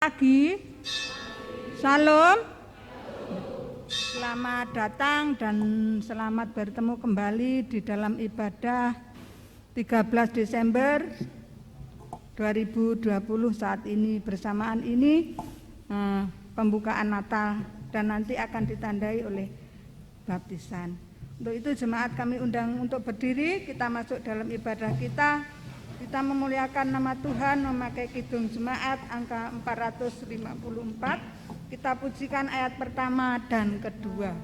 Pagi, Salam, selamat datang dan selamat bertemu kembali di dalam ibadah 13 Desember 2020 saat ini. Bersamaan ini pembukaan Natal dan nanti akan ditandai oleh baptisan. Untuk itu jemaat kami undang untuk berdiri, kita masuk dalam ibadah kita. Kita memuliakan nama Tuhan memakai kidung jemaat angka 454. Kita pujikan ayat pertama dan kedua.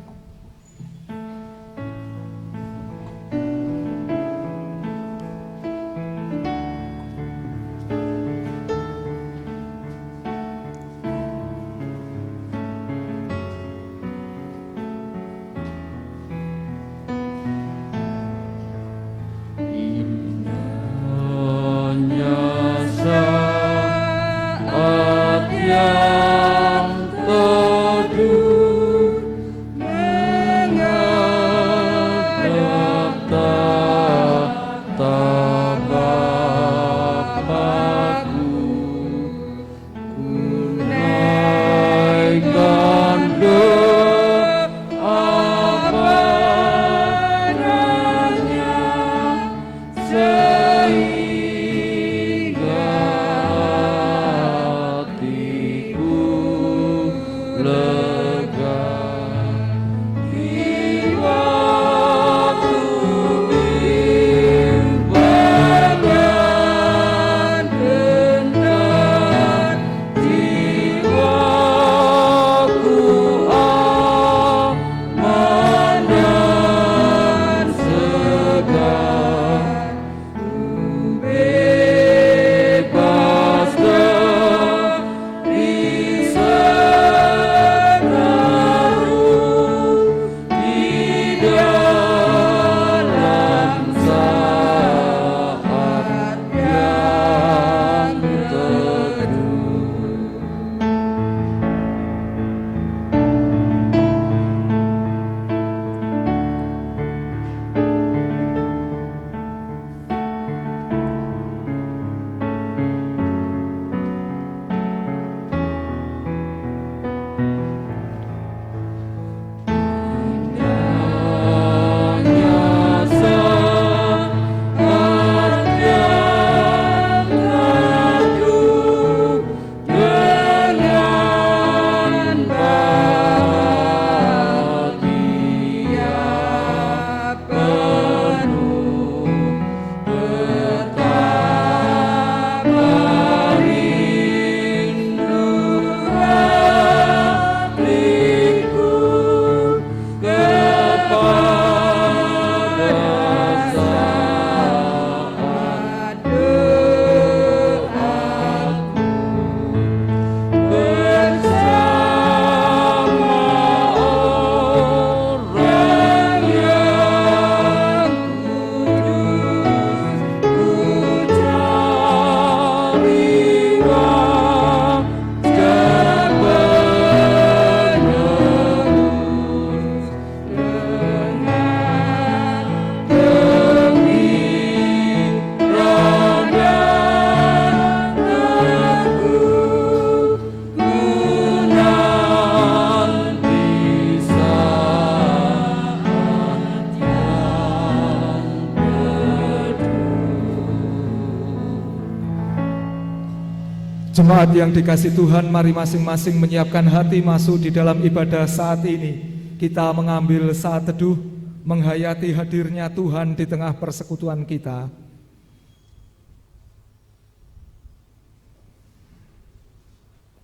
Jemaat yang dikasihi Tuhan, mari masing-masing menyiapkan hati masuk di dalam ibadah saat ini. Kita mengambil saat teduh, menghayati hadirnya Tuhan di tengah persekutuan kita.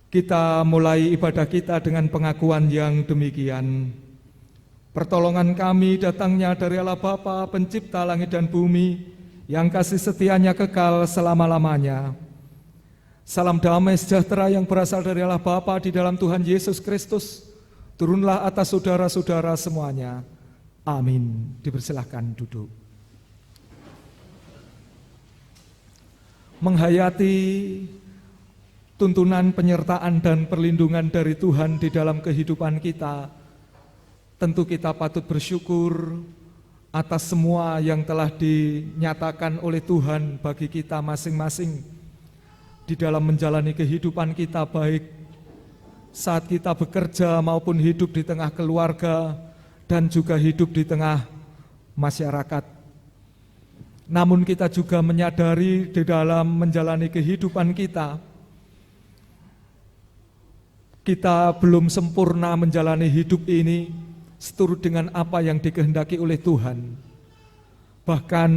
Kita mulai ibadah kita dengan pengakuan yang demikian. Pertolongan kami datangnya dari Allah Bapa, pencipta langit dan bumi, yang kasih setianya kekal selama-lamanya. Salam damai sejahtera yang berasal dari Allah Bapa di dalam Tuhan Yesus Kristus, turunlah atas saudara-saudara semuanya. Amin. Dipersilahkan duduk. Menghayati tuntunan penyertaan dan perlindungan dari Tuhan di dalam kehidupan kita, tentu kita patut bersyukur atas semua yang telah dinyatakan oleh Tuhan bagi kita masing-masing. di dalam menjalani kehidupan kita, baik saat kita bekerja maupun hidup di tengah keluarga dan juga hidup di tengah masyarakat. Namun kita juga menyadari di dalam menjalani kehidupan kita belum sempurna menjalani hidup ini seturut dengan apa yang dikehendaki oleh Tuhan. Bahkan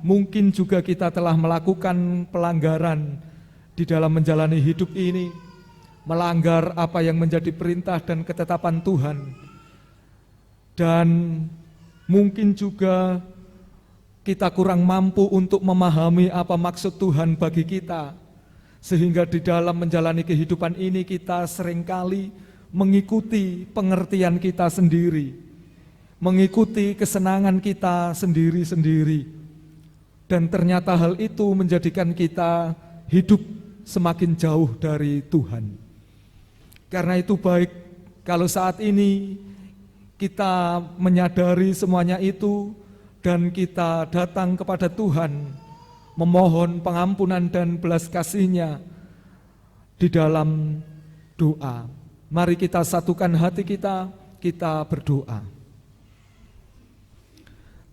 mungkin juga kita telah melakukan pelanggaran di dalam menjalani hidup ini, melanggar apa yang menjadi perintah dan ketetapan Tuhan. Dan mungkin juga kita kurang mampu untuk memahami apa maksud Tuhan bagi kita, sehingga di dalam menjalani kehidupan ini kita seringkali mengikuti pengertian kita sendiri, mengikuti kesenangan kita sendiri-sendiri, dan ternyata hal itu menjadikan kita hidup semakin jauh dari Tuhan. Karena itu baik kalau saat ini kita menyadari semuanya itu dan kita datang kepada Tuhan memohon pengampunan dan belas kasih-Nya di dalam doa. Mari kita satukan hati kita berdoa.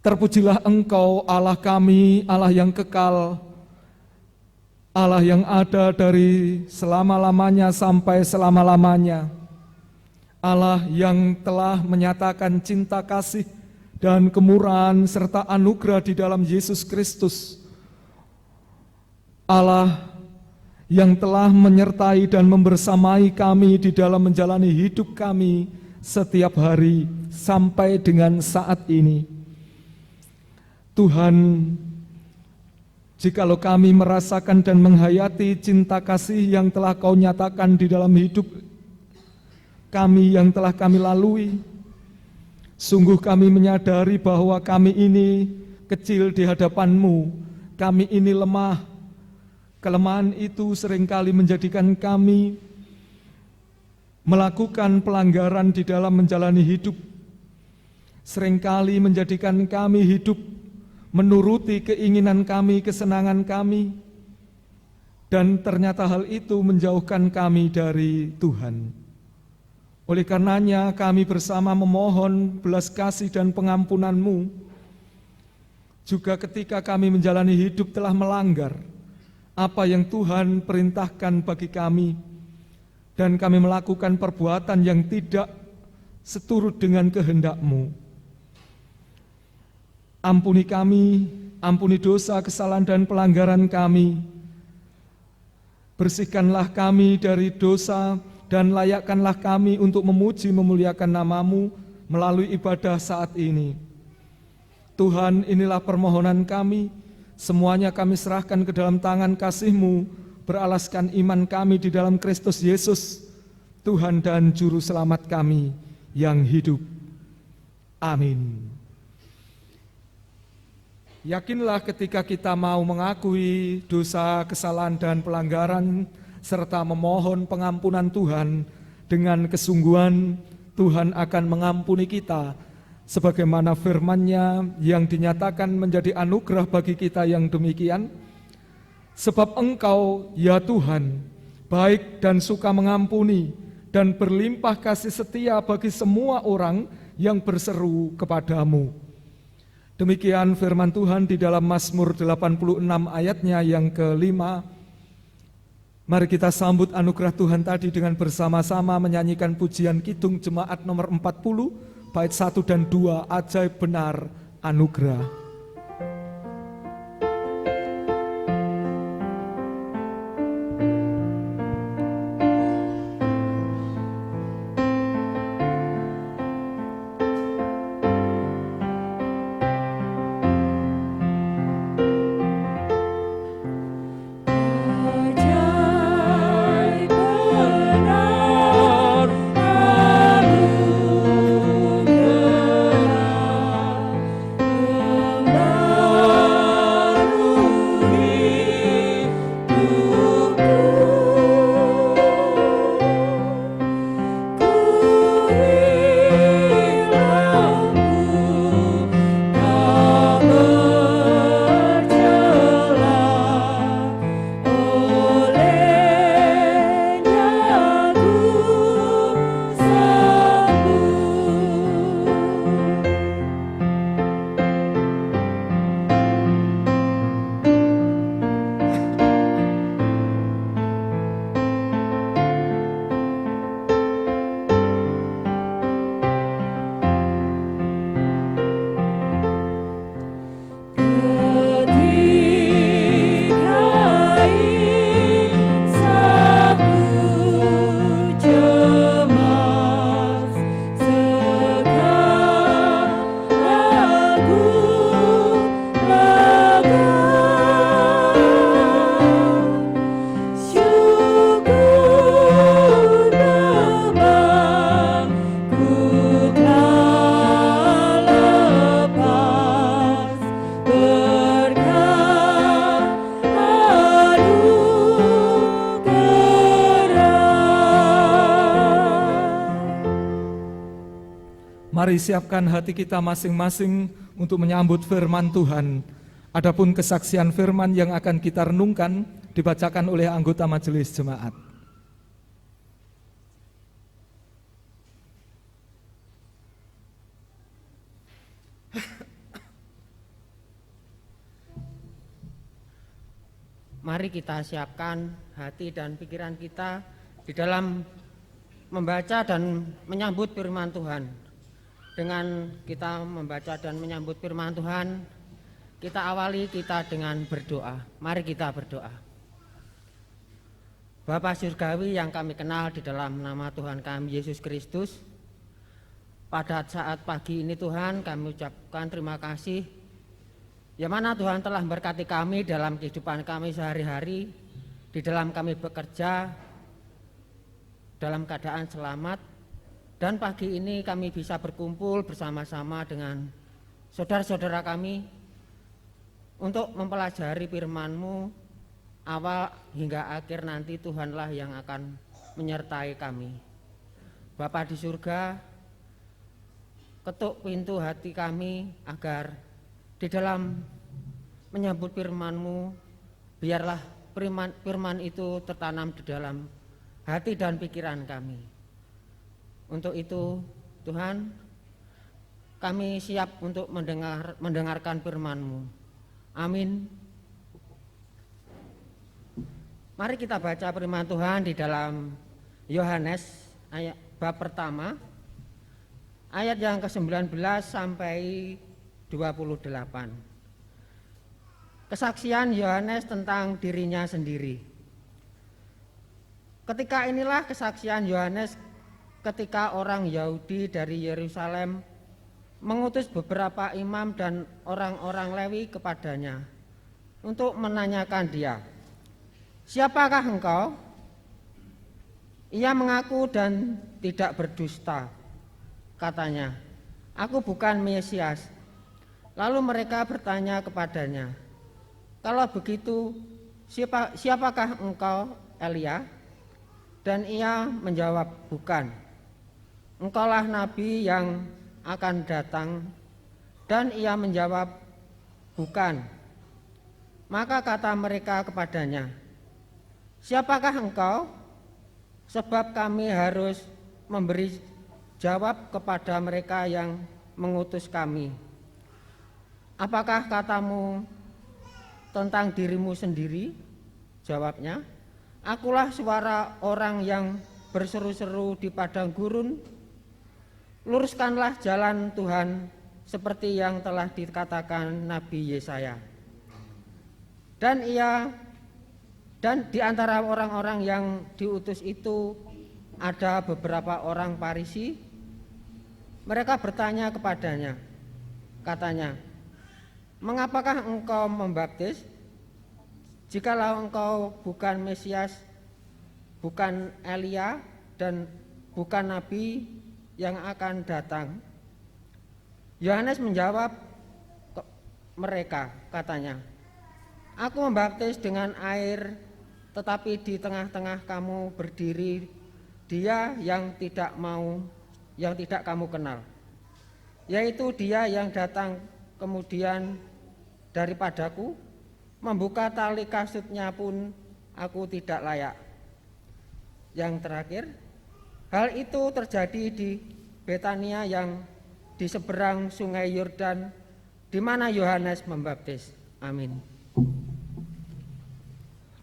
Terpujilah Engkau Allah kami, Allah yang kekal, Allah yang ada dari selama-lamanya sampai selama-lamanya, Allah yang telah menyatakan cinta kasih dan kemurahan serta anugerah di dalam Yesus Kristus, Allah yang telah menyertai dan membersamai kami di dalam menjalani hidup kami setiap hari sampai dengan saat ini. Tuhan, jikalau kami merasakan dan menghayati cinta kasih yang telah Kau nyatakan di dalam hidup kami yang telah kami lalui, sungguh kami menyadari bahwa kami ini kecil di hadapan-Mu, kami ini lemah. Kelemahan itu seringkali menjadikan kami melakukan pelanggaran di dalam menjalani hidup, seringkali menjadikan kami hidup menuruti keinginan kami, kesenangan kami, dan ternyata hal itu menjauhkan kami dari Tuhan. Oleh karenanya kami bersama memohon belas kasih dan pengampunan-Mu, juga ketika kami menjalani hidup telah melanggar apa yang Tuhan perintahkan bagi kami, dan kami melakukan perbuatan yang tidak seturut dengan kehendak-Mu. Ampuni kami, ampuni dosa, kesalahan dan pelanggaran kami. Bersihkanlah kami dari dosa dan layakkanlah kami untuk memuji memuliakan nama-Mu melalui ibadah saat ini. Tuhan, inilah permohonan kami, semuanya kami serahkan ke dalam tangan kasih-Mu, beralaskan iman kami di dalam Kristus Yesus, Tuhan dan Juru Selamat kami yang hidup. Amin. Yakinlah ketika kita mau mengakui dosa, kesalahan dan pelanggaran serta memohon pengampunan Tuhan dengan kesungguhan, Tuhan akan mengampuni kita sebagaimana firman-Nya yang dinyatakan menjadi anugerah bagi kita yang demikian. Sebab Engkau, ya Tuhan, baik dan suka mengampuni dan berlimpah kasih setia bagi semua orang yang berseru kepadamu. Demikian firman Tuhan di dalam Mazmur 86 ayatnya yang ke-5. Mari kita sambut anugerah Tuhan tadi dengan bersama-sama menyanyikan pujian Kidung Jemaat nomor 40, bait 1 dan 2, ajaib benar anugerah. Oh Mari siapkan hati kita masing-masing untuk menyambut firman Tuhan. Adapun kesaksian firman yang akan kita renungkan dibacakan oleh anggota majelis jemaat. Mari kita siapkan hati dan pikiran kita di dalam membaca dan menyambut firman Tuhan. Dengan kita membaca dan menyambut firman Tuhan, kita awali kita dengan berdoa. Mari kita berdoa. Bapa surgawi yang kami kenal di dalam nama Tuhan kami Yesus Kristus, pada saat pagi ini Tuhan kami ucapkan terima kasih yang mana Tuhan telah memberkati kami dalam kehidupan kami sehari-hari, di dalam kami bekerja dalam keadaan selamat, dan pagi ini kami bisa berkumpul bersama-sama dengan saudara-saudara kami untuk mempelajari firman-Mu awal hingga akhir. Nanti Tuhanlah yang akan menyertai kami. Bapa di surga, ketuk pintu hati kami agar di dalam menyambut firman-Mu, biarlah firman itu tertanam di dalam hati dan pikiran kami. Untuk itu Tuhan, kami siap untuk mendengarkan firman-Mu. Amin. Mari kita baca firman Tuhan di dalam Yohanes ayat bab pertama, ayat yang ke-19 sampai 28. Kesaksian Yohanes tentang dirinya sendiri. Ketika inilah kesaksian Yohanes ketika orang Yahudi dari Yerusalem mengutus beberapa imam dan orang-orang Lewi kepadanya untuk menanyakan dia, "Siapakah engkau?" Ia mengaku dan tidak berdusta. Katanya, "Aku bukan Mesias." Lalu mereka bertanya kepadanya, "Kalau begitu, siapakah engkau, Elia?" Dan ia menjawab, "Bukan." "Engkaulah nabi yang akan datang?" Dan ia menjawab, "Bukan." Maka kata mereka kepadanya, "Siapakah engkau? Sebab kami harus memberi jawab kepada mereka yang mengutus kami. Apakah katamu tentang dirimu sendiri?" Jawabnya, "Akulah suara orang yang berseru-seru di padang gurun, luruskanlah jalan Tuhan seperti yang telah dikatakan Nabi Yesaya." Dan di antara orang-orang yang diutus itu ada beberapa orang Farisi. Mereka bertanya kepadanya, katanya, "Mengapakah engkau membaptis? Jikalau engkau bukan Mesias, bukan Elia, dan bukan Nabi yang akan datang?" Yohanes menjawab mereka, katanya, "Aku membaptis dengan air, tetapi di tengah-tengah kamu berdiri Dia yang tidak kamu kenal, yaitu Dia yang datang kemudian daripadaku, membuka tali kasutnya pun aku tidak layak." Yang terakhir, hal itu terjadi di Betania yang di seberang sungai Yordan, di mana Yohanes membaptis. Amin.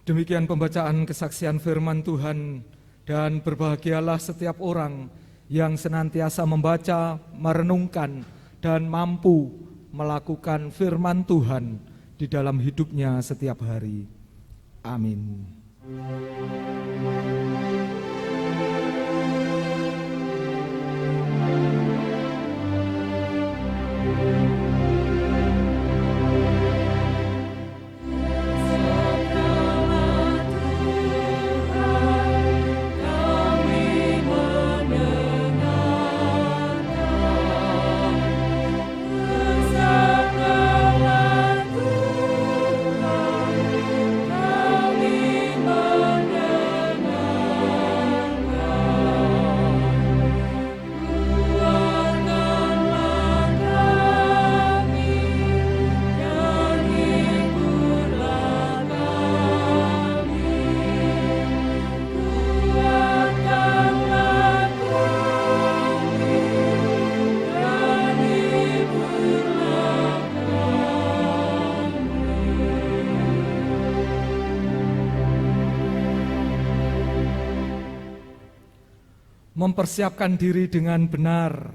Demikian pembacaan kesaksian firman Tuhan, dan berbahagialah setiap orang yang senantiasa membaca, merenungkan, dan mampu melakukan firman Tuhan di dalam hidupnya setiap hari. Amin. Kami mendengar mempersiapkan diri dengan benar.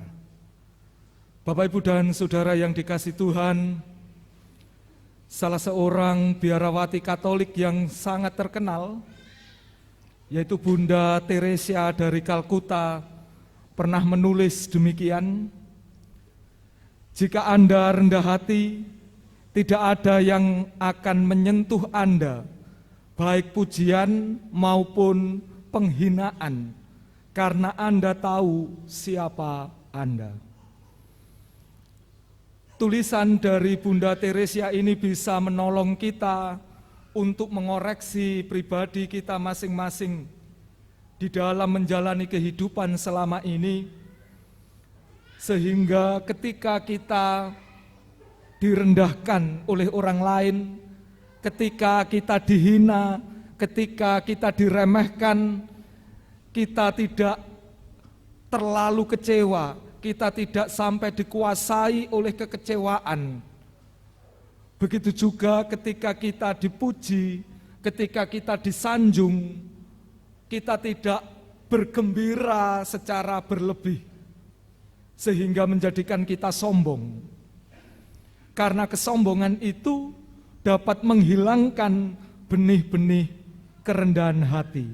Bapak, Ibu, dan Saudara yang dikasihi Tuhan, salah seorang biarawati Katolik yang sangat terkenal, yaitu Bunda Teresia dari Kalkuta, pernah menulis demikian, "Jika Anda rendah hati, tidak ada yang akan menyentuh Anda, baik pujian maupun penghinaan, karena Anda tahu siapa Anda." Tulisan dari Bunda Teresia ini bisa menolong kita untuk mengoreksi pribadi kita masing-masing di dalam menjalani kehidupan selama ini, sehingga ketika kita direndahkan oleh orang lain, ketika kita dihina, ketika kita diremehkan, kita tidak terlalu kecewa, kita tidak sampai dikuasai oleh kekecewaan. Begitu juga ketika kita dipuji, ketika kita disanjung, kita tidak bergembira secara berlebih, sehingga menjadikan kita sombong. Karena kesombongan itu dapat menghilangkan benih-benih kerendahan hati.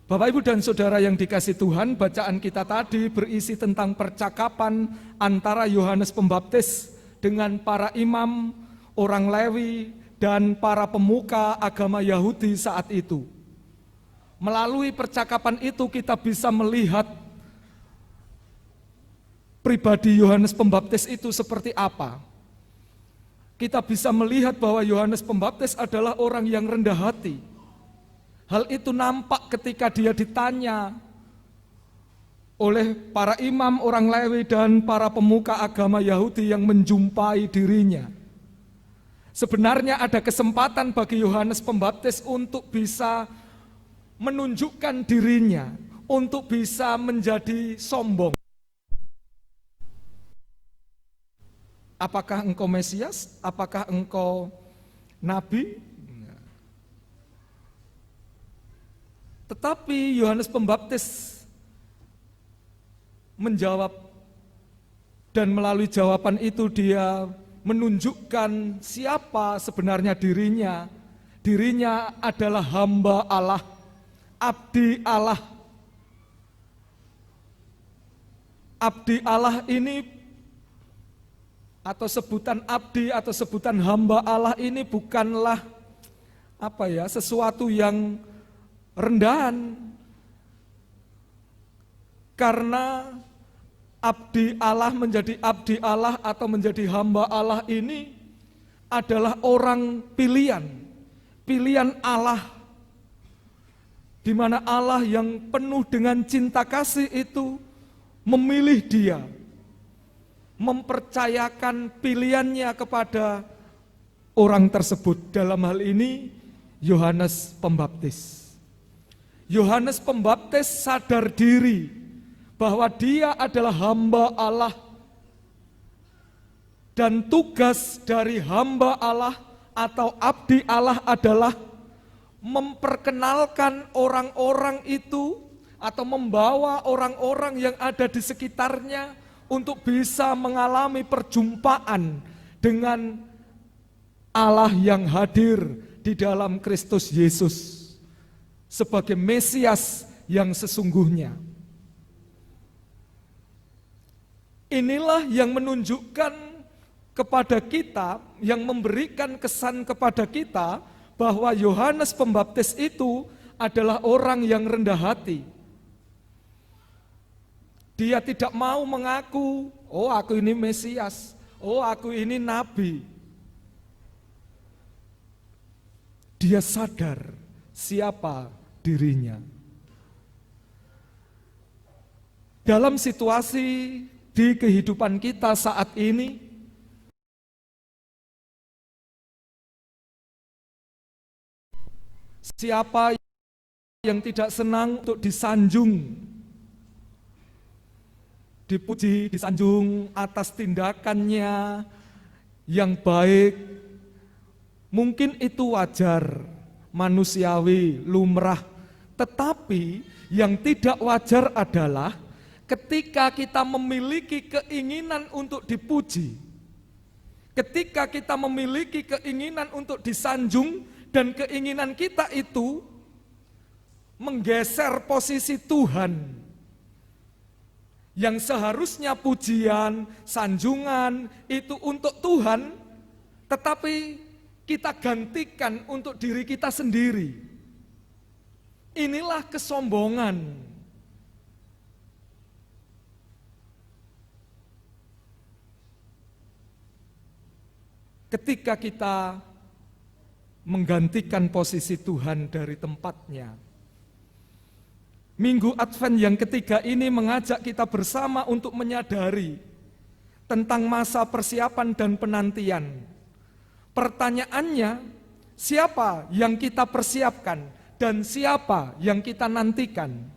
Bapak, Ibu, dan Saudara yang dikasihi Tuhan, bacaan kita tadi berisi tentang percakapan antara Yohanes Pembaptis dengan para imam, orang Lewi, dan para pemuka agama Yahudi saat itu. Melalui percakapan itu kita bisa melihat pribadi Yohanes Pembaptis itu seperti apa. Kita bisa melihat bahwa Yohanes Pembaptis adalah orang yang rendah hati. Hal itu nampak ketika dia ditanya oleh para imam, orang Lewi, dan para pemuka agama Yahudi yang menjumpai dirinya. Sebenarnya ada kesempatan bagi Yohanes Pembaptis untuk bisa menunjukkan dirinya, untuk bisa menjadi sombong. Apakah engkau Mesias? Apakah engkau Nabi? Tetapi Yohanes Pembaptis menjawab, dan melalui jawaban itu dia menunjukkan siapa sebenarnya dirinya. Dirinya adalah hamba Allah, abdi Allah. Abdi Allah ini, atau sebutan abdi atau sebutan hamba Allah ini bukanlah sesuatu yang rendahan, karena abdi Allah menjadi abdi Allah atau menjadi hamba Allah ini adalah orang pilihan Allah, di mana Allah yang penuh dengan cinta kasih itu memilih dia, mempercayakan pilihannya kepada orang tersebut, dalam hal ini Yohanes Pembaptis. Yohanes Pembaptis sadar diri bahwa dia adalah hamba Allah, dan tugas dari hamba Allah atau abdi Allah adalah memperkenalkan orang-orang itu atau membawa orang-orang yang ada di sekitarnya untuk bisa mengalami perjumpaan dengan Allah yang hadir di dalam Kristus Yesus sebagai Mesias yang sesungguhnya. Inilah yang menunjukkan kepada kita, yang memberikan kesan kepada kita bahwa Yohanes Pembaptis itu adalah orang yang rendah hati. Dia tidak mau mengaku, oh aku ini Mesias, oh aku ini Nabi. Dia sadar siapa dirinya. Dalam situasi di kehidupan kita saat ini, siapa yang tidak senang untuk disanjung, dipuji, disanjung atas tindakannya yang baik? Mungkin itu wajar, manusiawi, lumrah, Tetapi yang tidak wajar adalah ketika kita memiliki keinginan untuk dipuji, ketika kita memiliki keinginan untuk disanjung, dan keinginan kita itu menggeser posisi Tuhan. Yang seharusnya pujian, sanjungan itu untuk Tuhan, tetapi kita gantikan untuk diri kita sendiri. Inilah kesombongan. Ketika kita menggantikan posisi Tuhan dari tempatnya. Minggu Advent yang ketiga ini mengajak kita bersama untuk menyadari tentang masa persiapan dan penantian. Pertanyaannya, siapa yang kita persiapkan dan siapa yang kita nantikan?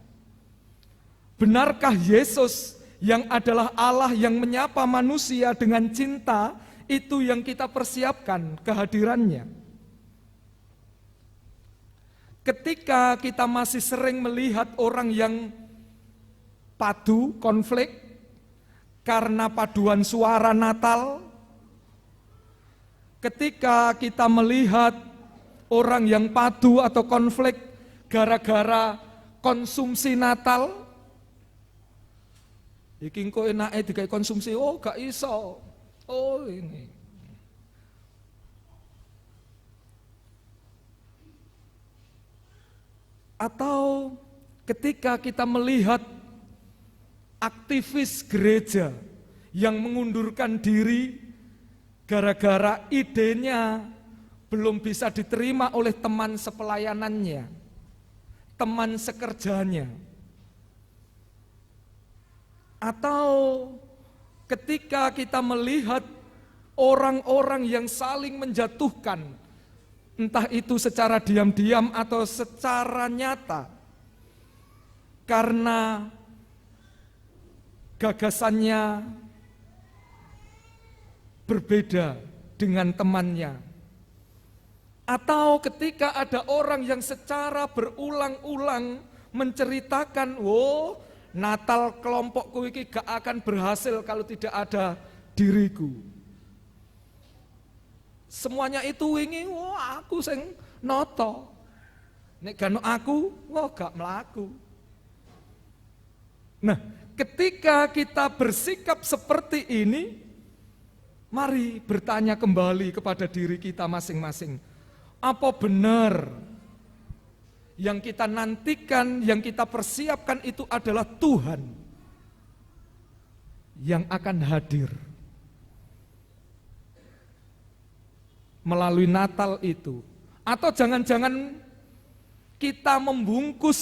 Benarkah Yesus yang adalah Allah yang menyapa manusia dengan cinta, itu yang kita persiapkan kehadirannya? Ketika kita masih sering melihat orang yang padu, konflik, karena paduan suara Natal, ketika kita melihat orang yang padu atau konflik gara-gara konsumsi Natal, iki engko enake digawe konsumsi, oh gak iso, oh ini. Atau ketika kita melihat aktivis gereja yang mengundurkan diri gara-gara idenya belum bisa diterima oleh teman sepelayanannya, teman sekerjanya. Atau ketika kita melihat orang-orang yang saling menjatuhkan, entah itu secara diam-diam atau secara nyata, karena gagasannya berbeda dengan temannya. Atau ketika ada orang yang secara berulang-ulang menceritakan, oh Natal kelompokku ini gak akan berhasil kalau tidak ada diriku. Semuanya itu wingi, wah aku sing noto. Nek gak aku, wah gak melaku. Nah, ketika kita bersikap seperti ini, mari bertanya kembali kepada diri kita masing-masing. Apa benar yang kita nantikan, yang kita persiapkan itu adalah Tuhan yang akan hadir melalui Natal itu? Atau jangan-jangan kita membungkus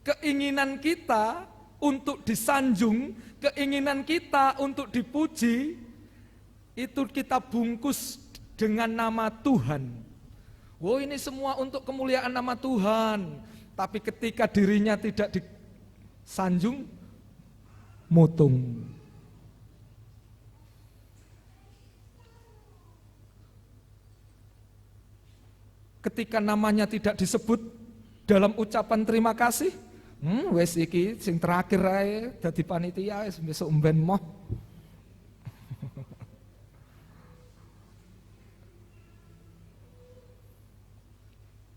keinginan kita untuk disanjung, keinginan kita untuk dipuji, itu kita bungkus dengan nama Tuhan. Oh ini semua untuk kemuliaan nama Tuhan. Tapi ketika dirinya tidak disanjung, mutung. Ketika namanya tidak disebut dalam ucapan terima kasih, wes iki sing terakhir ae dadi panitia wis besok mben moh.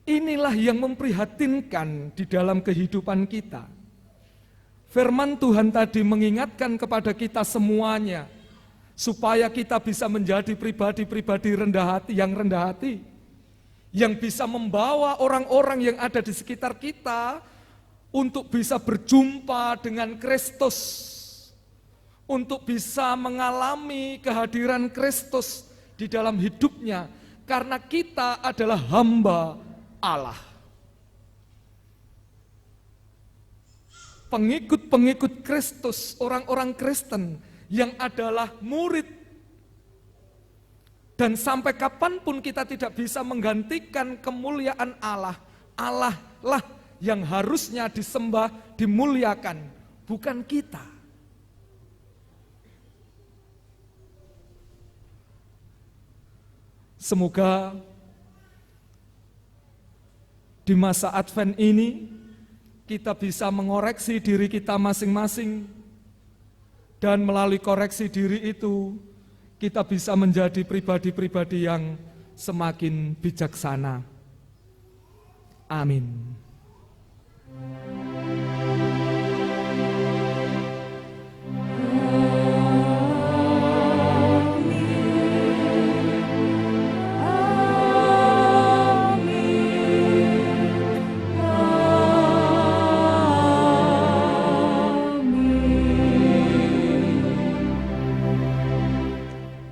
Inilah yang memprihatinkan di dalam kehidupan kita. Firman Tuhan tadi mengingatkan kepada kita semuanya supaya kita bisa menjadi pribadi-pribadi yang rendah hati, yang bisa membawa orang-orang yang ada di sekitar kita untuk bisa berjumpa dengan Kristus, untuk bisa mengalami kehadiran Kristus di dalam hidupnya, karena kita adalah hamba Allah. Pengikut-pengikut Kristus, orang-orang Kristen yang adalah murid. Dan sampai kapanpun kita tidak bisa menggantikan kemuliaan Allah. Allah lah yang harusnya disembah, dimuliakan, bukan kita. Semoga di masa Advent ini kita bisa mengoreksi diri kita masing-masing, dan melalui koreksi diri itu kita bisa menjadi pribadi-pribadi yang semakin bijaksana. Amin.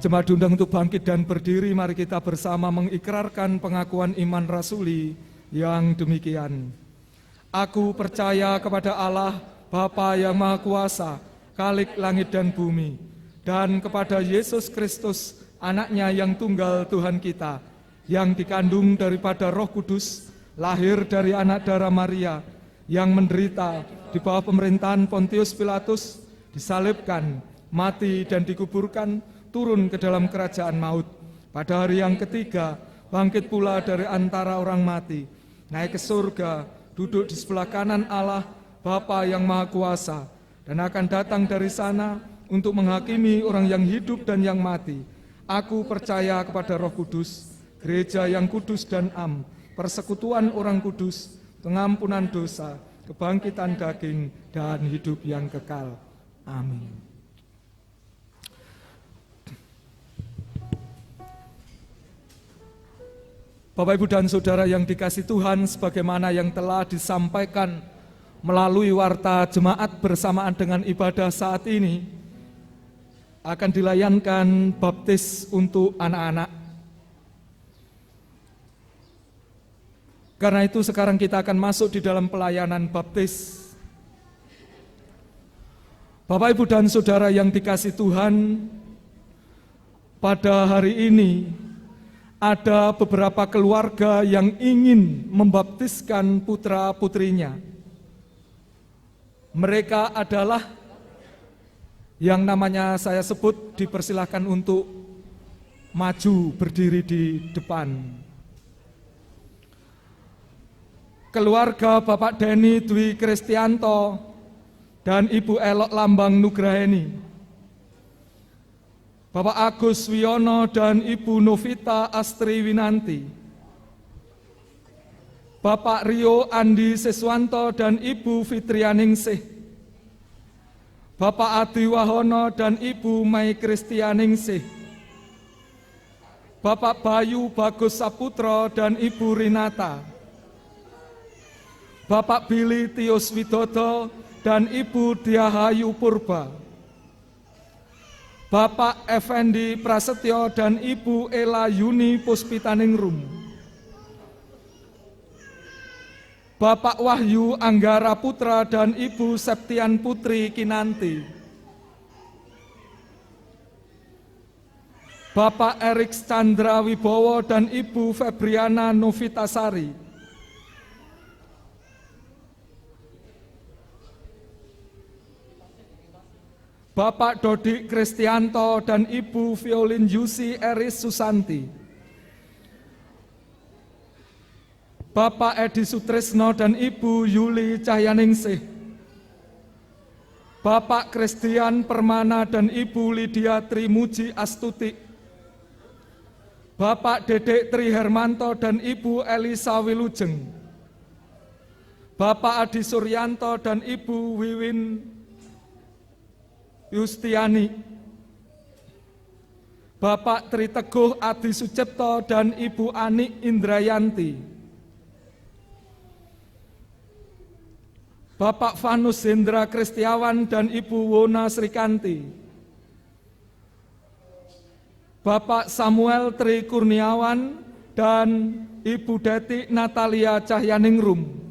Jemaat diundang untuk bangkit dan berdiri, mari kita bersama mengikrarkan pengakuan iman rasuli yang demikian. Aku percaya kepada Allah, Bapa yang Maha Kuasa, Khalik langit dan bumi, dan kepada Yesus Kristus, anaknya yang tunggal Tuhan kita, yang dikandung daripada Roh Kudus, lahir dari anak darah Maria, yang menderita di bawah pemerintahan Pontius Pilatus, disalibkan, mati dan dikuburkan, turun ke dalam kerajaan maut. Pada hari yang ketiga, bangkit pula dari antara orang mati, naik ke surga, duduk di sebelah kanan Allah, Bapa yang Maha Kuasa, dan akan datang dari sana untuk menghakimi orang yang hidup dan yang mati. Aku percaya kepada Roh Kudus, gereja yang kudus dan am, persekutuan orang kudus, pengampunan dosa, kebangkitan daging, dan hidup yang kekal. Amin. Bapak, Ibu, dan Saudara yang dikasihi Tuhan, sebagaimana yang telah disampaikan melalui warta jemaat bersamaan dengan ibadah saat ini, akan dilayankan baptis untuk anak-anak. Karena itu sekarang kita akan masuk di dalam pelayanan baptis. Bapak, Ibu, dan Saudara yang dikasihi Tuhan, pada hari ini ada beberapa keluarga yang ingin membaptiskan putra-putrinya. Mereka adalah yang namanya saya sebut, dipersilahkan untuk maju berdiri di depan. Keluarga Bapak Denny Dwi Kristianto dan Ibu Elok Lambang Nugraheni, Bapak Agus Wiono dan Ibu Novita Astri Winanti, Bapak Rio Andi Siswanto dan Ibu Fitrianingsih, Bapak Adi Wahono dan Ibu Mai Kristianingsih, Bapak Bayu Bagus Saputro dan Ibu Rinata, Bapak Billy Tius Widodo dan Ibu Diahayu Purba, Bapak Effendi Prasetyo dan Ibu Ela Yuni Puspitaningrum, Bapak Wahyu Anggara Putra dan Ibu Septian Putri Kinanti, Bapak Erik Chandra Wibowo dan Ibu Febriana Novitasari, Bapak Dodi Kristianto dan Ibu Violin Yusi Eris Susanti, Bapak Edi Sutrisno dan Ibu Yuli Cahyaningsih, Bapak Christian Permana dan Ibu Lydia Trimuji Astuti, Bapak Dedek Tri Hermanto dan Ibu Elisa Wilujeng, Bapak Adi Suryanto dan Ibu Wiwin Yustiani, Bapak Tri Teguh Adi Sucipto dan Ibu Ani Indrayanti, Bapak Vanus Hendra Kristiawan dan Ibu Wona Srikanti, Bapak Samuel Tri Kurniawan dan Ibu Deti Natalia Cahyaningrum,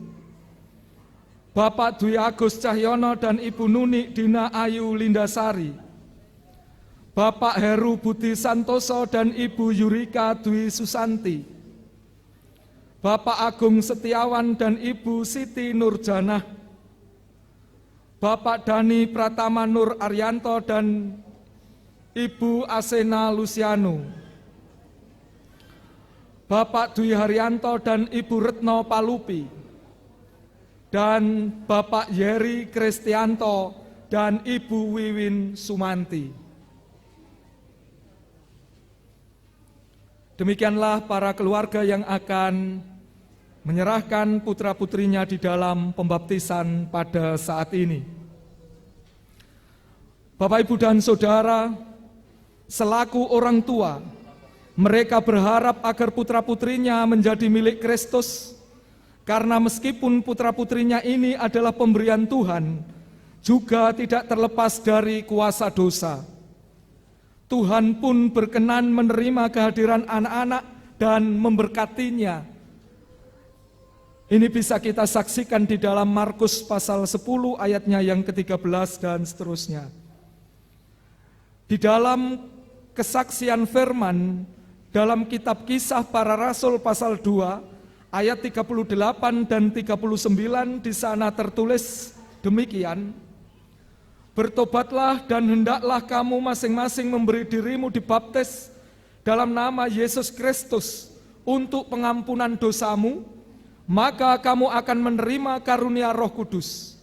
Bapak Dwi Agus Cahyono dan Ibu Nuni Dina Ayu Lindasari, Bapak Heru Budi Santoso dan Ibu Yurika Dwi Susanti, Bapak Agung Setiawan dan Ibu Siti Nurjanah, Bapak Dani Pratama Nur Arianto dan Ibu Asena Luciano, Bapak Dwi Haryanto dan Ibu Retno Palupi, dan Bapak Yeri Kristianto dan Ibu Wiwin Sumanti. Demikianlah para keluarga yang akan menyerahkan putra-putrinya di dalam pembaptisan pada saat ini. Bapak, Ibu, dan Saudara, selaku orang tua, mereka berharap agar putra-putrinya menjadi milik Kristus, karena meskipun putra-putrinya ini adalah pemberian Tuhan, juga tidak terlepas dari kuasa dosa. Tuhan pun berkenan menerima kehadiran anak-anak dan memberkatinya. Ini bisa kita saksikan di dalam Markus pasal 10 ayatnya yang ke-13 dan seterusnya. Di dalam kesaksian firman dalam kitab Kisah Para Rasul pasal 2 ayat 38 dan 39 di sana tertulis demikian, bertobatlah dan hendaklah kamu masing-masing memberi dirimu dibaptis dalam nama Yesus Kristus untuk pengampunan dosamu, maka kamu akan menerima karunia Roh Kudus.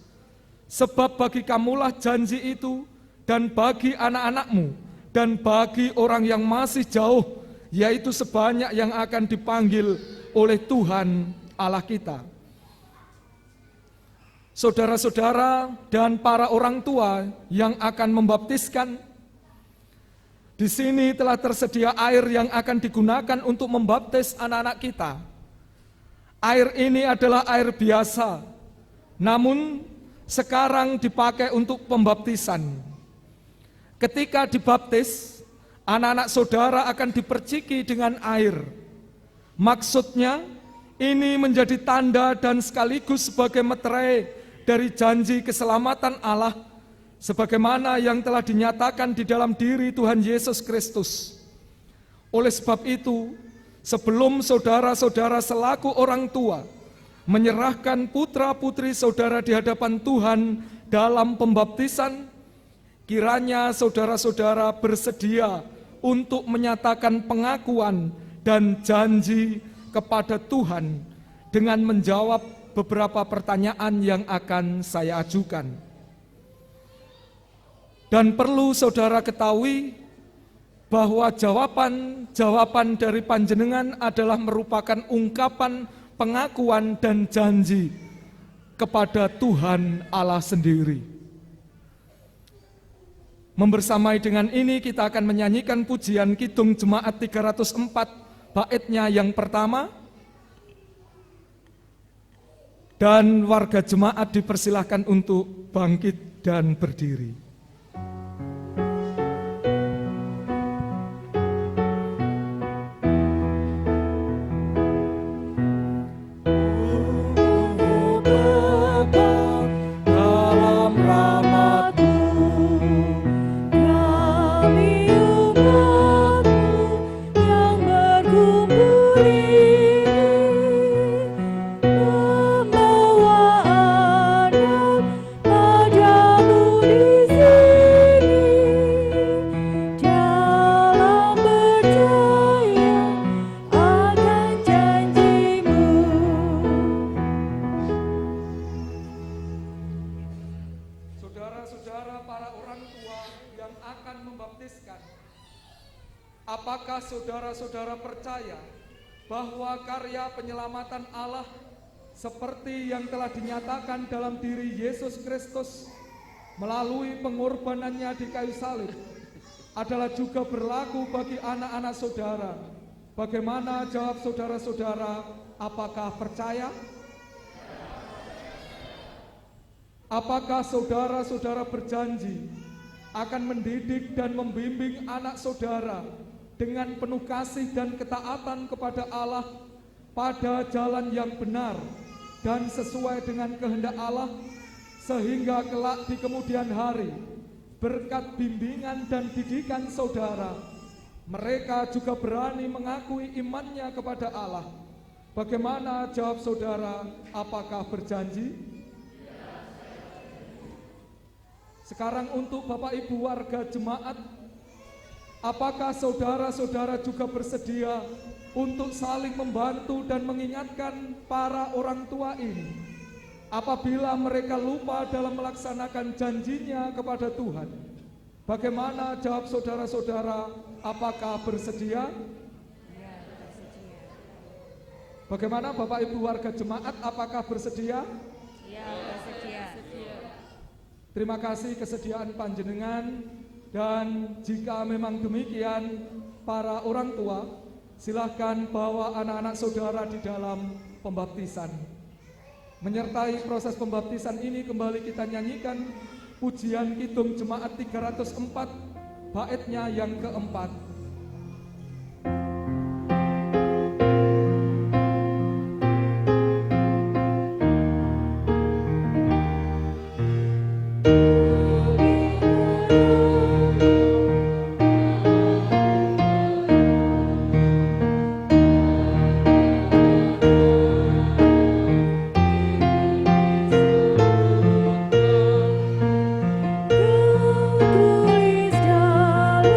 Sebab bagi kamulah janji itu, dan bagi anak-anakmu, dan bagi orang yang masih jauh, yaitu sebanyak yang akan dipanggil oleh Tuhan Allah kita. Saudara-saudara dan para orang tua yang akan membaptiskan, di sini telah tersedia air yang akan digunakan untuk membaptis anak-anak kita. Air ini adalah air biasa, namun sekarang dipakai untuk pembaptisan. Ketika dibaptis, anak-anak saudara akan diperciki dengan air. Maksudnya, ini menjadi tanda dan sekaligus sebagai meterai dari janji keselamatan Allah, sebagaimana yang telah dinyatakan di dalam diri Tuhan Yesus Kristus. Oleh sebab itu, sebelum saudara-saudara selaku orang tua menyerahkan putra-putri saudara di hadapan Tuhan dalam pembaptisan, kiranya saudara-saudara bersedia untuk menyatakan pengakuan dan janji kepada Tuhan dengan menjawab beberapa pertanyaan yang akan saya ajukan. Dan perlu saudara ketahui bahwa jawaban dari panjenengan adalah merupakan ungkapan pengakuan dan janji kepada Tuhan Allah sendiri. Membersamai dengan ini kita akan menyanyikan pujian Kidung Jemaat 304 baitnya yang pertama, dan warga jemaat dipersilahkan untuk bangkit dan berdiri. Apakah saudara-saudara percaya bahwa karya penyelamatan Allah seperti yang telah dinyatakan dalam diri Yesus Kristus melalui pengorbanannya di kayu salib adalah juga berlaku bagi anak-anak saudara? Bagaimana jawab saudara-saudara? Apakah percaya? Apakah saudara-saudara berjanji akan mendidik dan membimbing anak saudara dengan penuh kasih dan ketaatan kepada Allah pada jalan yang benar dan sesuai dengan kehendak Allah, sehingga kelak di kemudian hari berkat bimbingan dan didikan saudara, mereka juga berani mengakui imannya kepada Allah? Bagaimana jawab saudara? Apakah berjanji? Sekarang untuk Bapak Ibu warga jemaat, apakah saudara-saudara juga bersedia untuk saling membantu dan mengingatkan para orang tua ini apabila mereka lupa dalam melaksanakan janjinya kepada Tuhan. Bagaimana jawab saudara-saudara, apakah bersedia? Ya, bersedia. Bagaimana Bapak Ibu warga jemaat, apakah bersedia? Ya, bersedia. Terima kasih kesediaan panjenengan, dan jika memang demikian para orang tua, silahkan bawa anak-anak saudara di dalam pembaptisan. Menyertai proses pembaptisan ini kembali kita nyanyikan pujian Kidung Jemaat 304 baitnya yang keempat. Tulis dalam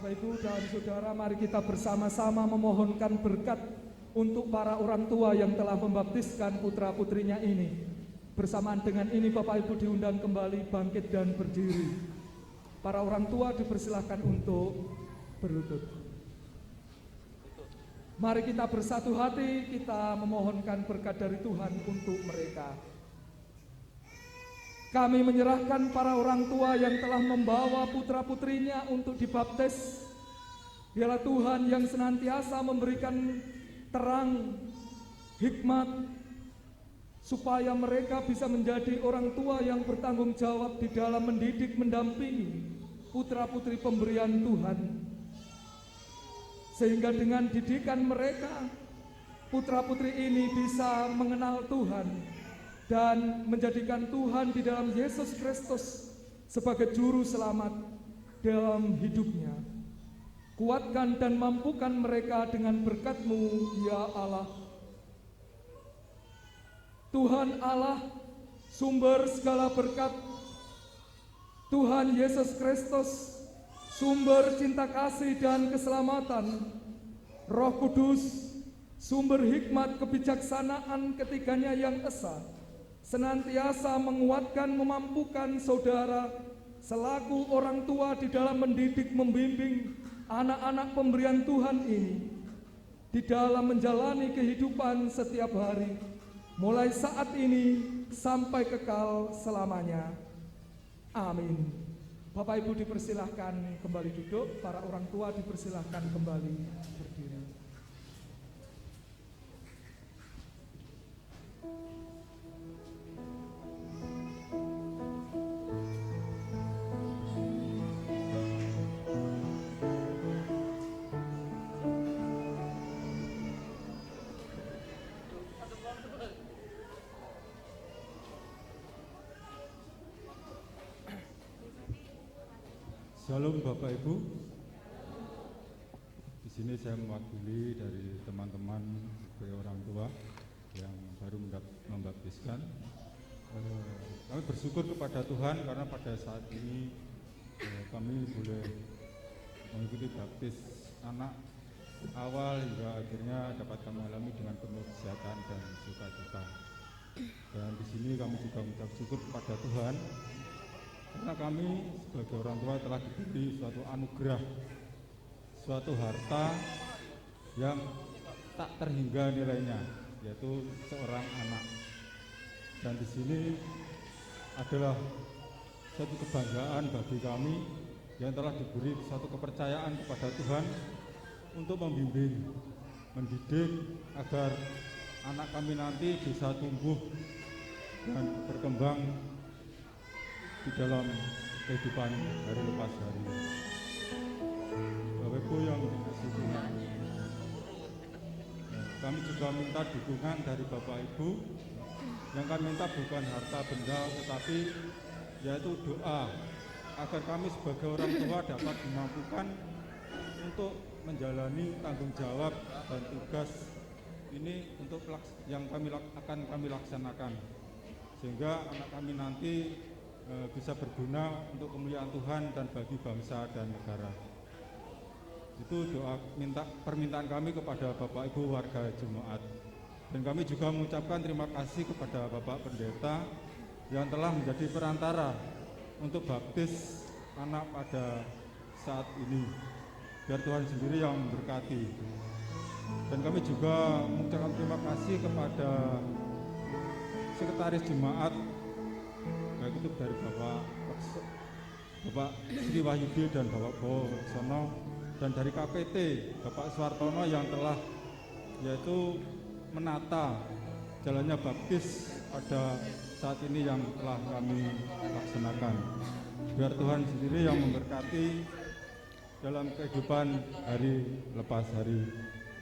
Bapak Ibu dan Saudara, mari kita bersama-sama memohonkan berkat untuk para orang tua yang telah membaptiskan putra-putrinya ini. Bersamaan dengan ini Bapak Ibu diundang kembali bangkit dan berdiri. Para orang tua dipersilahkan untuk berlutut. Mari kita bersatu hati, kita memohonkan berkat dari Tuhan untuk mereka. Kami menyerahkan para orang tua yang telah membawa putra-putrinya untuk dibaptis. Dialah Tuhan yang senantiasa memberikan terang, hikmat, supaya mereka bisa menjadi orang tua yang bertanggung jawab di dalam mendidik, mendampingi putra-putri pemberian Tuhan. Sehingga dengan didikan mereka, putra-putri ini bisa mengenal Tuhan dan menjadikan Tuhan di dalam Yesus Kristus sebagai juru selamat dalam hidupnya. Kuatkan dan mampukan mereka dengan berkat-Mu, ya Allah. Tuhan Allah, sumber segala berkat, Tuhan Yesus Kristus, sumber cinta kasih dan keselamatan, Roh Kudus, sumber hikmat kebijaksanaan ketiganya yang esa, senantiasa menguatkan, memampukan saudara selaku orang tua di dalam mendidik, membimbing anak-anak pemberian Tuhan ini di dalam menjalani kehidupan setiap hari, mulai saat ini sampai kekal selamanya. Amin. Bapak Ibu dipersilahkan kembali duduk, para orang tua dipersilahkan kembali berdiri. Shalom Bapak Ibu. Di sini saya mewakili dari teman-teman sebagai orang tua yang baru membaptiskan. Kami bersyukur kepada Tuhan karena pada saat ini kami boleh mengikuti baptis anak awal hingga akhirnya dapat kami alami dengan penuh kesehatan dan sukacita. Dan di sini kami juga mengucap syukur kepada Tuhan karena kami sebagai orang tua telah diberi suatu anugerah, suatu harta yang tak terhingga nilainya, yaitu seorang anak. Dan di sini adalah suatu kebanggaan bagi kami yang telah diberi suatu kepercayaan kepada Tuhan untuk membimbing, mendidik agar anak kami nanti bisa tumbuh dan berkembang di dalam kehidupan hari lepas hari. Bapak Ibu yang dikasihi Tuhan, kami juga minta dukungan dari Bapak Ibu. Yang kami minta bukan harta benda, tetapi yaitu doa agar kami sebagai orang tua dapat dimampukan untuk menjalani tanggung jawab dan tugas ini untuk yang akan kami laksanakan, sehingga anak kami nanti bisa berguna untuk kemuliaan Tuhan dan bagi bangsa dan negara. Itu doa permintaan kami kepada Bapak Ibu warga Jemaat. Dan kami juga mengucapkan terima kasih kepada Bapak Pendeta yang telah menjadi perantara untuk baptis anak pada saat ini. Biar Tuhan sendiri yang memberkati. Dan kami juga mengucapkan terima kasih kepada Sekretaris Jemaat, baik itu dari Bapak Sri Wahyudi dan Bapak Bowo Sono, dan dari KPT Bapak Suwartono yang telah yaitu menata jalannya baptis pada saat ini yang telah kami laksanakan. Biar Tuhan sendiri yang memberkati dalam kehidupan hari lepas hari.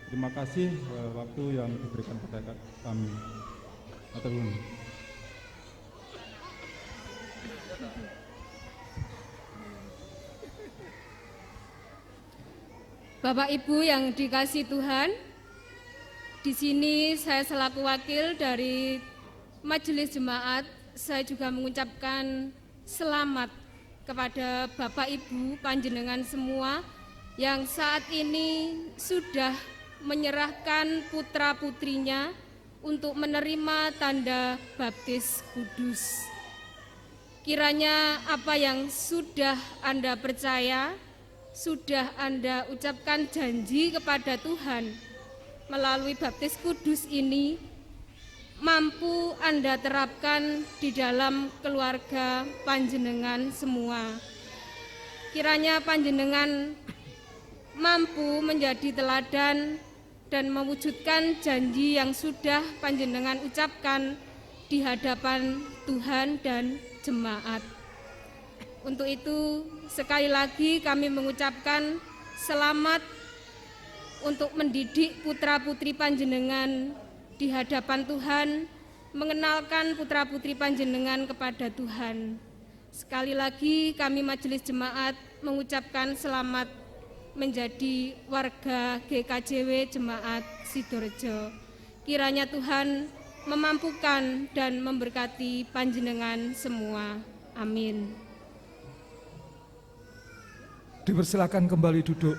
Terima kasih waktu yang diberikan kepada kami. Matur nuwun. Bapak Ibu yang dikasihi Tuhan, di sini saya selaku wakil dari Majelis Jemaat, saya juga mengucapkan selamat kepada Bapak Ibu panjenengan semua yang saat ini sudah menyerahkan putra-putrinya untuk menerima tanda baptis kudus. Kiranya apa yang sudah Anda percaya, sudah Anda ucapkan janji kepada Tuhan melalui baptis kudus ini, mampu Anda terapkan di dalam keluarga panjenengan semua. Kiranya panjenengan mampu menjadi teladan dan mewujudkan janji yang sudah panjenengan ucapkan di hadapan Tuhan dan jemaat. Untuk itu, sekali lagi kami mengucapkan selamat untuk mendidik putra-putri panjenengan di hadapan Tuhan, mengenalkan putra-putri panjenengan kepada Tuhan. Sekali lagi kami Majelis Jemaat mengucapkan selamat menjadi warga GKJW Jemaat Sidorejo. Kiranya Tuhan memampukan dan memberkati panjenengan semua. Amin. Dipersilakan kembali duduk.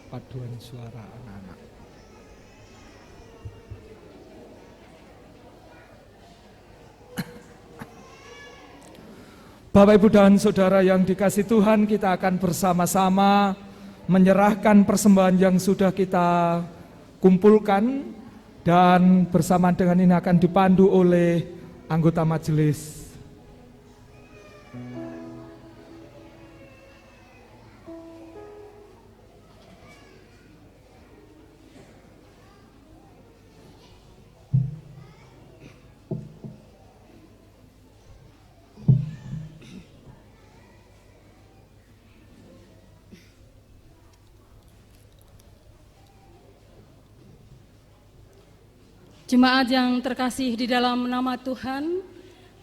Paduan suara anak-anak. Bapak, Ibu, dan Saudara yang dikasihi Tuhan, kita akan bersama-sama menyerahkan persembahan yang sudah kita kumpulkan, dan bersamaan dengan ini akan dipandu oleh anggota majelis. Jemaat yang terkasih di dalam nama Tuhan,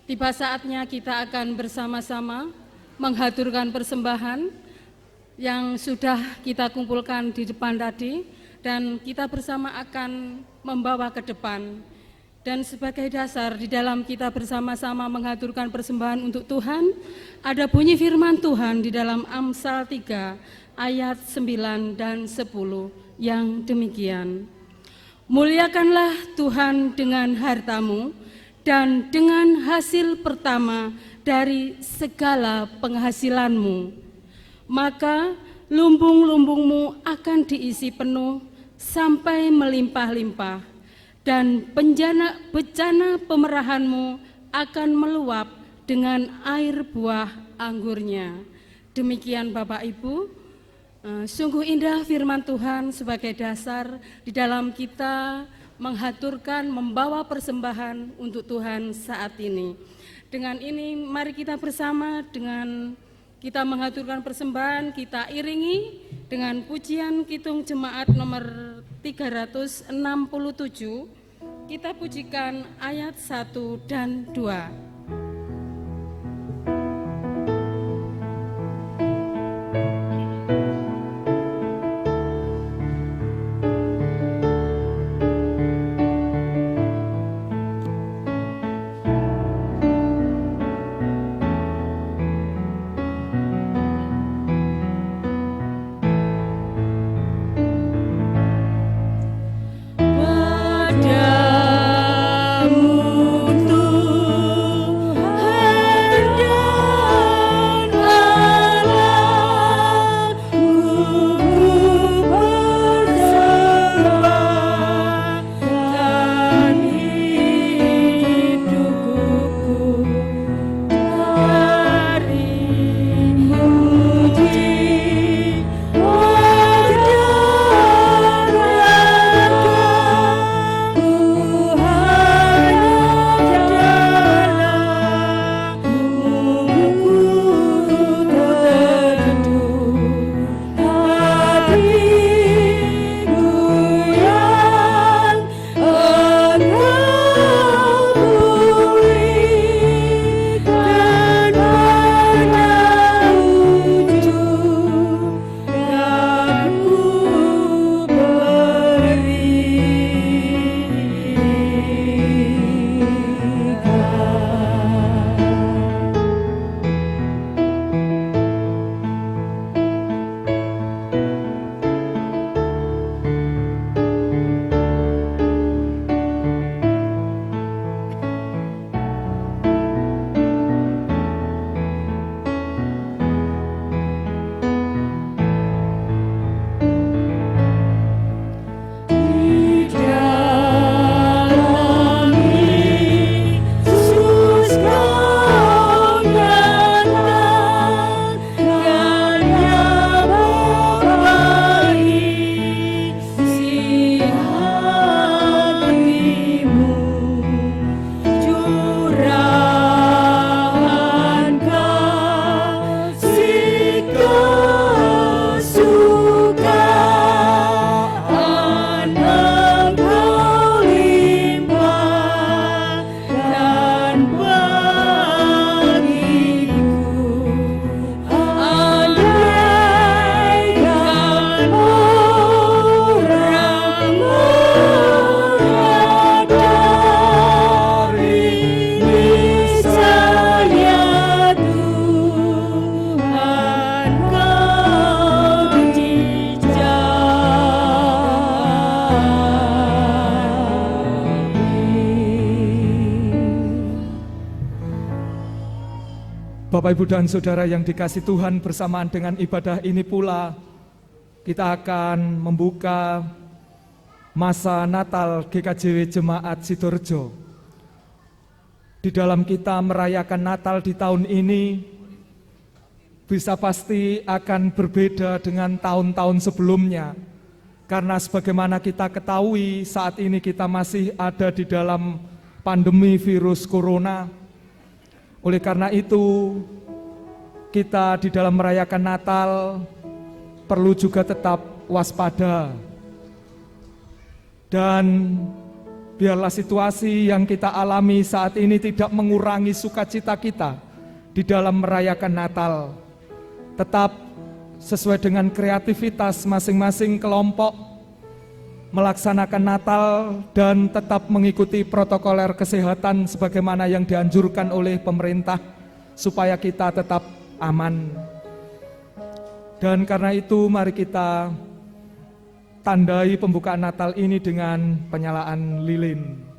tiba saatnya kita akan bersama-sama menghaturkan persembahan yang sudah kita kumpulkan di depan tadi, dan kita bersama akan membawa ke depan. Dan sebagai dasar di dalam kita bersama-sama menghaturkan persembahan untuk Tuhan, ada bunyi firman Tuhan di dalam Amsal 3 ayat 9 dan 10 yang demikian. Muliakanlah Tuhan dengan hartamu dan dengan hasil pertama dari segala penghasilanmu. Maka lumbung-lumbungmu akan diisi penuh sampai melimpah-limpah, dan bejana pemerahanmu akan meluap dengan air buah anggurnya. Demikian Bapak Ibu. Sungguh indah firman Tuhan sebagai dasar di dalam kita menghaturkan, membawa persembahan untuk Tuhan saat ini. Dengan ini mari kita bersama dengan kita menghaturkan persembahan, kita iringi dengan pujian Kidung Jemaat nomor 367. Kita pujikan ayat 1 dan 2. Padamu Bapak, Ibu, dan Saudara yang dikasihi Tuhan, bersamaan dengan ibadah ini pula kita akan membuka masa Natal GKJW Jemaat Sidorejo. Di dalam kita merayakan Natal di tahun ini bisa pasti akan berbeda dengan tahun-tahun sebelumnya. Karena sebagaimana kita ketahui saat ini kita masih ada di dalam pandemi virus corona. Oleh karena itu, kita di dalam merayakan Natal perlu juga tetap waspada. Dan biarlah situasi yang kita alami saat ini tidak mengurangi sukacita kita di dalam merayakan Natal. Tetap sesuai dengan kreativitas masing-masing kelompok melaksanakan Natal dan tetap mengikuti protokoler kesehatan sebagaimana yang dianjurkan oleh pemerintah supaya kita tetap aman. Dan karena itu mari kita tandai pembukaan Natal ini dengan penyalaan lilin.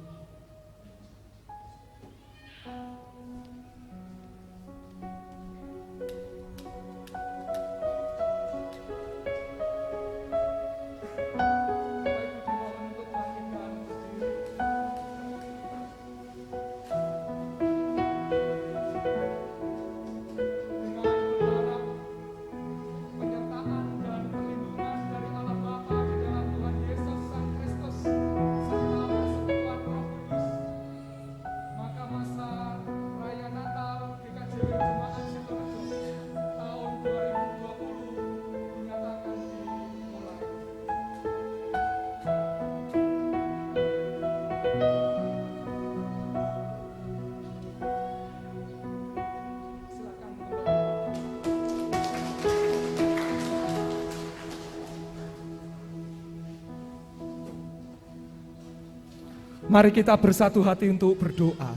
Mari kita bersatu hati untuk berdoa.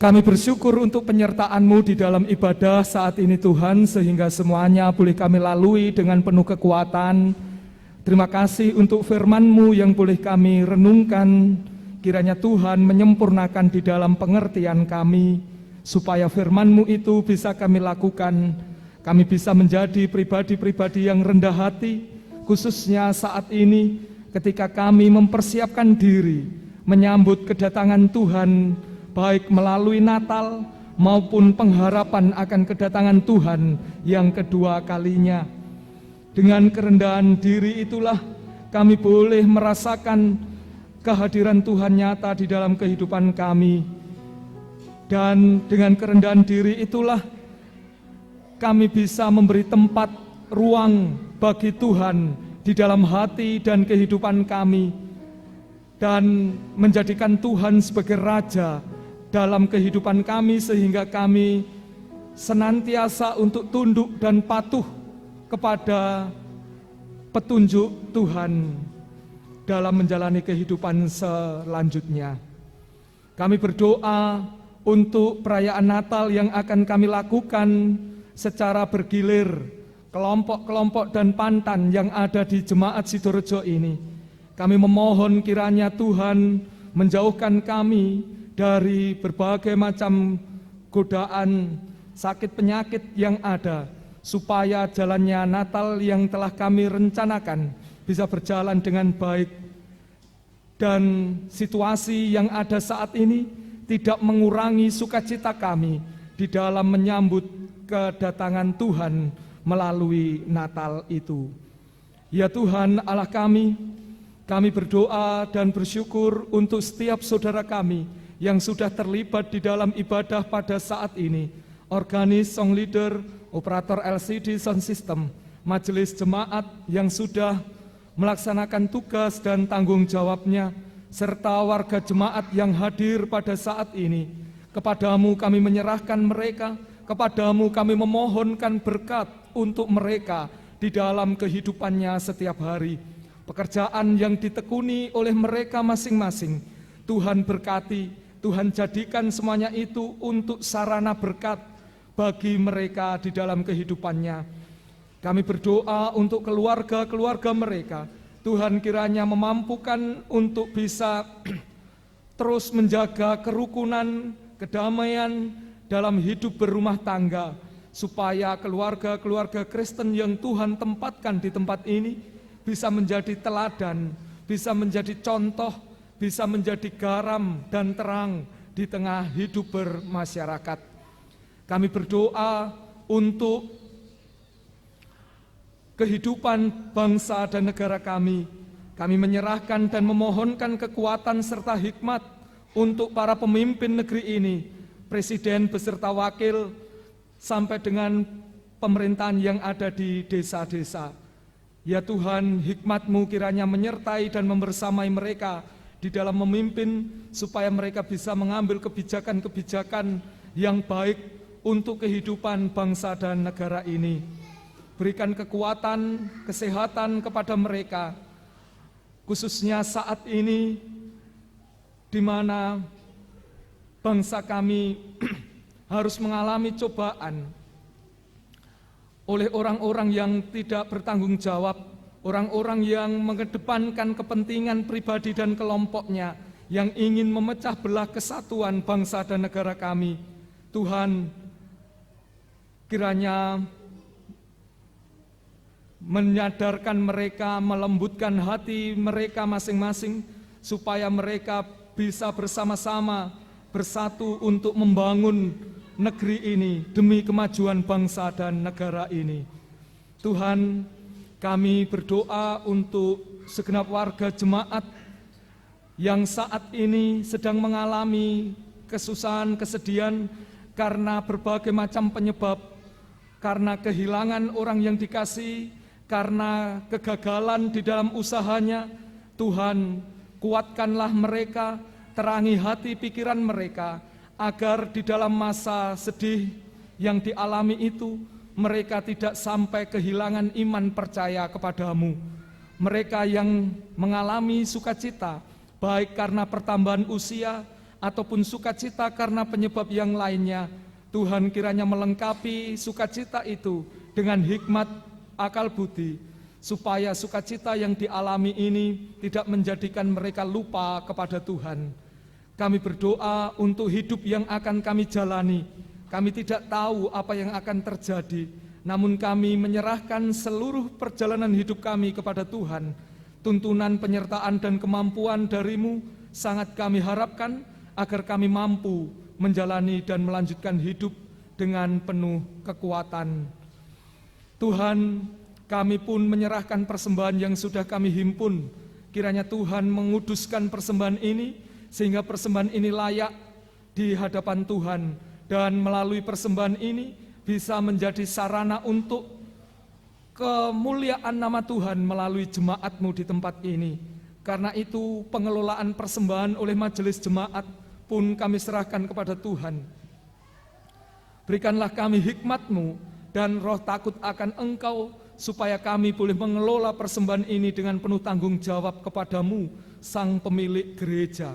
Kami bersyukur untuk penyertaan-Mu di dalam ibadah saat ini Tuhan, sehingga semuanya boleh kami lalui dengan penuh kekuatan. Terima kasih untuk firman-Mu yang boleh kami renungkan. Kiranya Tuhan menyempurnakan di dalam pengertian kami, supaya firman-Mu itu bisa kami lakukan. Kami bisa menjadi pribadi-pribadi yang rendah hati, khususnya saat ini, ketika kami mempersiapkan diri menyambut kedatangan Tuhan, baik melalui Natal maupun pengharapan akan kedatangan Tuhan yang kedua kalinya. Dengan kerendahan diri itulah kami boleh merasakan kehadiran Tuhan nyata di dalam kehidupan kami. Dan dengan kerendahan diri itulah kami bisa memberi tempat, ruang bagi Tuhan di dalam hati dan kehidupan kami, dan menjadikan Tuhan sebagai Raja dalam kehidupan kami, sehingga kami senantiasa untuk tunduk dan patuh kepada petunjuk Tuhan dalam menjalani kehidupan selanjutnya. Kami berdoa untuk perayaan Natal yang akan kami lakukan secara bergilir, kelompok-kelompok dan pantan yang ada di Jemaat Sidorejo ini. Kami memohon kiranya Tuhan menjauhkan kami dari berbagai macam godaan, sakit penyakit yang ada, supaya jalannya Natal yang telah kami rencanakan bisa berjalan dengan baik. Dan situasi yang ada saat ini tidak mengurangi sukacita kami di dalam menyambut kedatangan Tuhan melalui Natal itu. Ya Tuhan Allah kami berdoa dan bersyukur untuk setiap saudara kami yang sudah terlibat di dalam ibadah pada saat ini. Organis, song leader, operator LCD sound system, majelis jemaat yang sudah melaksanakan tugas dan tanggung jawabnya, serta warga jemaat yang hadir pada saat ini. Kepadamu kami menyerahkan mereka, kepadamu kami memohonkan berkat untuk mereka di dalam kehidupannya setiap hari. Pekerjaan yang ditekuni oleh mereka masing-masing, Tuhan berkati, Tuhan jadikan semuanya itu untuk sarana berkat bagi mereka di dalam kehidupannya. Kami berdoa untuk keluarga-keluarga mereka, Tuhan kiranya memampukan untuk bisa terus menjaga kerukunan, kedamaian, dalam hidup berumah tangga, supaya keluarga-keluarga Kristen yang Tuhan tempatkan di tempat ini bisa menjadi teladan, bisa menjadi contoh, bisa menjadi garam dan terang di tengah hidup bermasyarakat. Kami berdoa untuk kehidupan bangsa dan negara kami. Kami menyerahkan dan memohonkan kekuatan serta hikmat untuk para pemimpin negeri ini, presiden beserta wakil, sampai dengan pemerintahan yang ada di desa-desa. Ya Tuhan, hikmat-Mu kiranya menyertai dan membersamai mereka di dalam memimpin, supaya mereka bisa mengambil kebijakan-kebijakan yang baik untuk kehidupan bangsa dan negara ini. Berikan kekuatan, kesehatan kepada mereka, khususnya saat ini di mana bangsa kami harus mengalami cobaan oleh orang-orang yang tidak bertanggung jawab, orang-orang yang mengedepankan kepentingan pribadi dan kelompoknya, yang ingin memecah belah kesatuan bangsa dan negara kami. Tuhan, kiranya menyadarkan mereka, melembutkan hati mereka masing-masing, supaya mereka bisa bersama-sama bersatu untuk membangun negeri ini demi kemajuan bangsa dan negara ini. Tuhan, kami berdoa untuk segenap warga jemaat yang saat ini sedang mengalami kesusahan, kesedihan karena berbagai macam penyebab, karena kehilangan orang yang dikasihi, karena kegagalan di dalam usahanya. Tuhan, kuatkanlah mereka, terangi hati pikiran mereka, agar di dalam masa sedih yang dialami itu, mereka tidak sampai kehilangan iman percaya kepadamu. Mereka yang mengalami sukacita, baik karena pertambahan usia, ataupun sukacita karena penyebab yang lainnya, Tuhan kiranya melengkapi sukacita itu dengan hikmat akal budi, supaya sukacita yang dialami ini tidak menjadikan mereka lupa kepada Tuhan. Kami berdoa untuk hidup yang akan kami jalani. Kami tidak tahu apa yang akan terjadi, namun kami menyerahkan seluruh perjalanan hidup kami kepada Tuhan. Tuntunan, penyertaan, dan kemampuan dari-Mu sangat kami harapkan, agar kami mampu menjalani dan melanjutkan hidup dengan penuh kekuatan. Tuhan, kami pun menyerahkan persembahan yang sudah kami himpun. Kiranya Tuhan menguduskan persembahan ini, sehingga persembahan ini layak di hadapan Tuhan, dan melalui persembahan ini bisa menjadi sarana untuk kemuliaan nama Tuhan melalui jemaat-Mu di tempat ini. Karena itu pengelolaan persembahan oleh majelis jemaat pun kami serahkan kepada Tuhan. Berikanlah kami hikmat-Mu dan roh takut akan Engkau, supaya kami boleh mengelola persembahan ini dengan penuh tanggung jawab kepadamu, Sang Pemilik Gereja.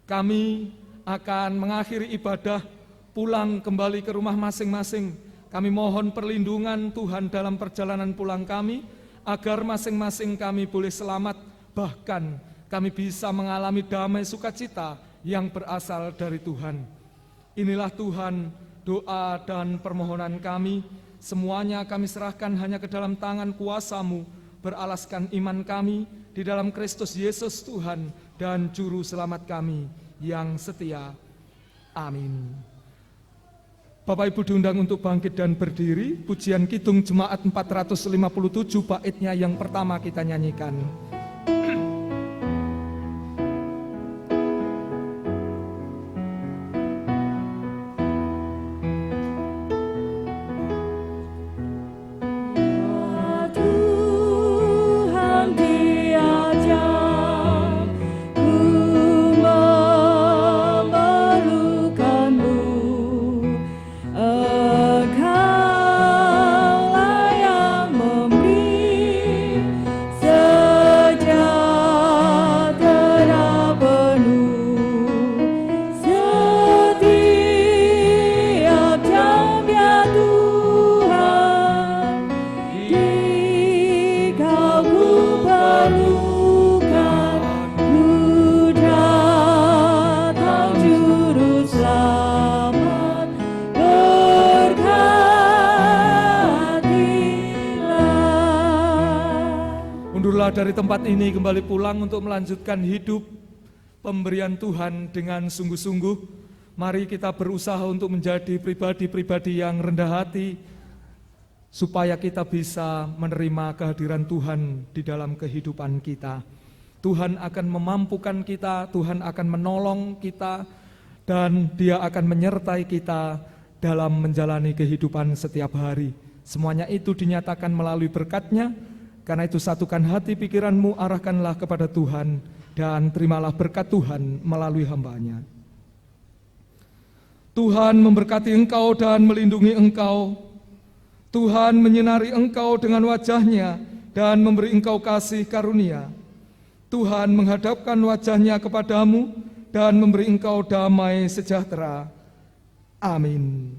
Kami akan mengakhiri ibadah, pulang kembali ke rumah masing-masing. Kami mohon perlindungan Tuhan dalam perjalanan pulang kami, agar masing-masing kami boleh selamat, bahkan kami bisa mengalami damai sukacita yang berasal dari Tuhan. Inilah Tuhan, doa dan permohonan kami. Semuanya kami serahkan hanya ke dalam tangan kuasa-Mu, beralaskan iman kami di dalam Kristus Yesus Tuhan dan Juru Selamat kami yang setia. Amin. Bapak Ibu diundang untuk bangkit dan berdiri. Pujian Kidung Jemaat 457 baitnya yang pertama kita nyanyikan. Segala kita dari tempat ini kembali pulang untuk melanjutkan hidup pemberian Tuhan dengan sungguh-sungguh, mari kita berusaha untuk menjadi pribadi-pribadi yang rendah hati, supaya kita bisa menerima kehadiran Tuhan di dalam kehidupan kita. Tuhan akan memampukan kita, Tuhan akan menolong kita, dan Dia akan menyertai kita dalam menjalani kehidupan setiap hari. Semuanya itu dinyatakan melalui berkat-Nya. Karena itu satukan hati pikiranmu, arahkanlah kepada Tuhan, dan terimalah berkat Tuhan melalui hamba-Nya. Tuhan memberkati engkau dan melindungi engkau. Tuhan menyinari engkau dengan wajah-Nya dan memberi engkau kasih karunia. Tuhan menghadapkan wajah-Nya kepadamu dan memberi engkau damai sejahtera. Amin.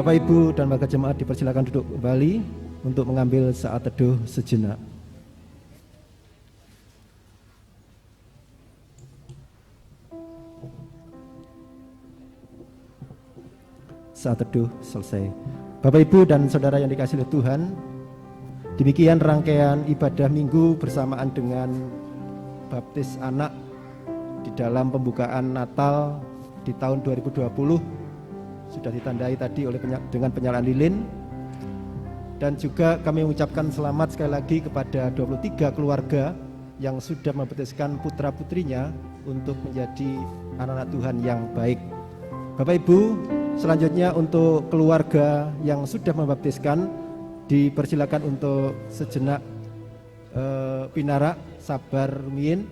Bapak, Ibu, dan warga jemaat dipersilakan duduk kembali untuk mengambil saat teduh sejenak. Saat teduh selesai. Bapak, Ibu, dan saudara yang dikasihi oleh Tuhan, demikian rangkaian ibadah minggu bersamaan dengan baptis anak di dalam pembukaan Natal di tahun 2020 sudah ditandai tadi dengan penyalaan lilin, dan juga kami mengucapkan selamat sekali lagi kepada 23 keluarga yang sudah membaptiskan putra-putrinya untuk menjadi anak-anak Tuhan yang baik. Bapak Ibu, selanjutnya untuk keluarga yang sudah membaptiskan dipersilakan untuk sejenak pinarak, sabar rumiyin